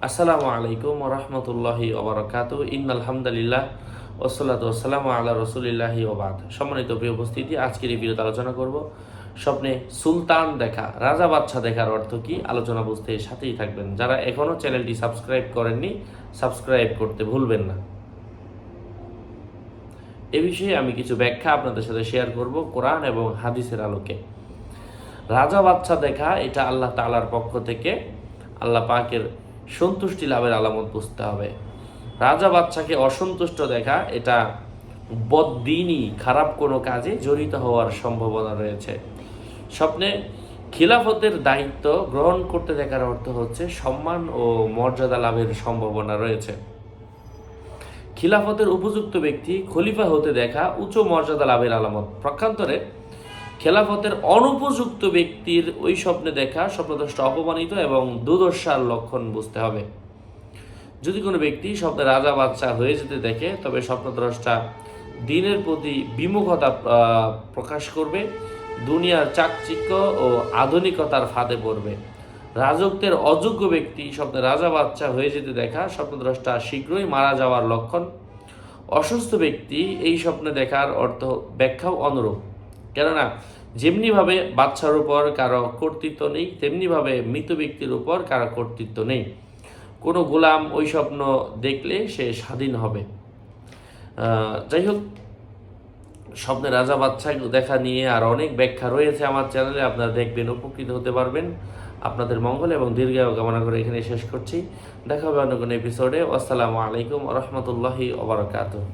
আসসালামু আলাইকুম ওয়া রাহমাতুল্লাহি ওয়া বারাকাতুহু। ইন্নাল হামদুলিল্লাহ ওয়াসসালাতু ওয়াসসালামু আলা রাসূলিল্লাহি ওয়া বা'দ। সম্মানিত প্রিয় উপস্থিতি, আজকের এই ভিডিওতে আলোচনা করব স্বপ্নে সুলতান দেখা, রাজা বাদশা দেখার অর্থ কি। আলোচনা বুঝতে সাথেই থাকবেন। যারা এখনো চ্যানেলটি সাবস্ক্রাইব করেননি, সাবস্ক্রাইব করতে ভুলবেন না। এ বিষয়ে আমি কিছু ব্যাখ্যা আপনাদের সাথে শেয়ার করব কোরআন এবং হাদিসের আলোকে। রাজা বাদশা দেখা এটা আল্লাহ তাআলার পক্ষ থেকে আল্লাহ পাকের সন্তুষ্টি লাভের আলামত বুঝতে হবে। রাজা বাদশাকে অসন্তুষ্ট দেখা এটা বদ্দিনই, খারাপ কোনো কাজে জড়িত হওয়ার সম্ভাবনা রয়েছে। স্বপ্নে খিলাফতের দায়িত্ব গ্রহণ করতে দেখার অর্থ হচ্ছে সম্মান ও মর্যাদা লাভের সম্ভাবনা রয়েছে। খিলাফতের উপযুক্ত ব্যক্তি খলিফা হতে দেখা উচ্চ মর্যাদা লাভের আলামত। পক্ষান্তরে খেলাফতের অনুপযুক্ত ব্যক্তির ওই স্বপ্নে দেখা স্বপ্নদ্রষ্টা অপমানিত এবং দুর্দশার লক্ষণ বুঝতে হবে। যদি কোনো ব্যক্তি স্বপ্নে রাজা বাদশা হয়ে যেতে দেখে, তবে স্বপ্নদ্রষ্টা দিনের প্রতি বিমুখতা প্রকাশ করবে, দুনিয়ার চাকচিক্য ও আধুনিকতার ফাঁদে পড়বে। রাজত্বের অযোগ্য ব্যক্তি স্বপ্নে রাজা বাদশা হয়ে যেতে দেখা স্বপ্নদ্রষ্টা শীঘ্রই মারা যাওয়ার লক্ষণ। অসুস্থ ব্যক্তি এই স্বপ্নে দেখার অর্থ ব্যাখ্যাও অনুরূপ। কেননা যেমনিভাবে বাচ্চার উপর কারো কর্তৃত্ব নেই, তেমনিভাবে মৃত ব্যক্তির উপর কারো কর্তৃত্ব নেই। কোনো গোলাম ওই স্বপ্ন দেখলে সে স্বাধীন হবে। যাই হোক, স্বপ্নে রাজা বাদশা দেখা নিয়ে আর অনেক ব্যাখ্যা রয়েছে আমার চ্যানেলে, আপনারা দেখবেন, উপকৃত হতে পারবেন। আপনাদের মঙ্গল এবং দীর্ঘায়ু কামনা করে এখানে শেষ করছি। দেখা হবে অন্য কোনো এপিসোডে। আসসালামু আলাইকুম ওয়া রাহমাতুল্লাহি ওয়া বারাকাতুহু।